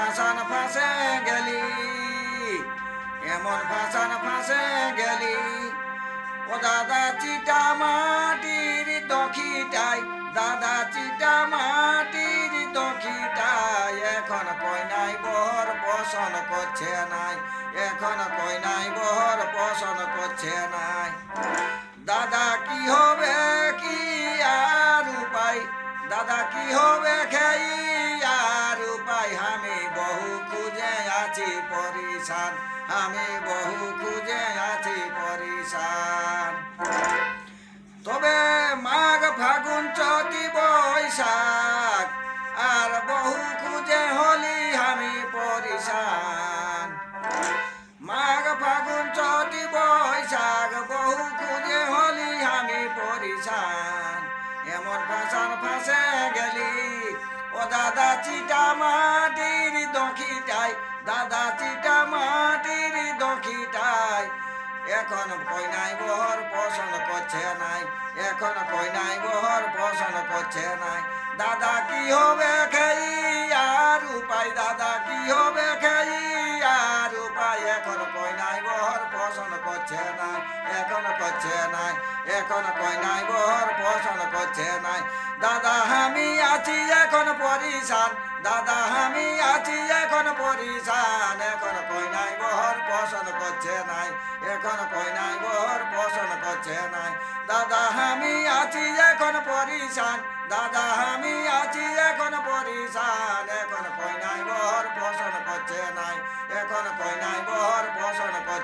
ফাঁসান ফাঁসে গেলি, এমন ফাঁসান ফাঁসে গেলি। ও দাদা চিটা মাটির দখিটাই, দাদা চিটা মাটির দখিটাই, এখন কইনাই বহর পছন্দ করছে নাই, এখন কইনাই বহর পছন্দ করছে নাই। দাদা কি হবে কি আর উপায়, দাদা কি হবে খেই আর উপায়, আমি বহু খুঁজে আছি পরিশান, আমি বহু খুঁজে আছি পরিশান। তবে মাঘ ফাগুন চতি বৈশাখ, আর বহু খুঁজে হলি আমি পরিশান। মাঘ ফাগুন চতি বৈশাখ, বহু খুঁজে হলি আমি পরিশান। এমন ফাঁসান ফাঁসে গেলি, ও দাদা চিটা মাটির দখিটাই, দাদা চিটা মাটির দখিটাই, এখন কইনাই বহর পছন্দ করছে নাই, এখন কইনাই বহর পছন্দ করছে নাই। দাদা কি হবে খেই আর উপায়, দাদা কি হবে খেই আর উপায়, এখন কইনাই বহর পছন্দ করছে নাই, এখন করছে নাই, এখন কইনাই বহর পছন্দ করছে নাই। দাদা আমি আছি এখন পরিশান, দাদা আমি আছি এখন পরিশান, এখন কইনাই বহর পছন্দ করছে নাই, এখন কইনাই বহর পছন্দ করছে নাই। দাদা আমি আছি এখন পরিশান, দাদা আমি আছি এখন পরিশান, এখন কইনাই বহর পছন্দ করছে নাই, এখন কইনাই বহর পছন্দ করছে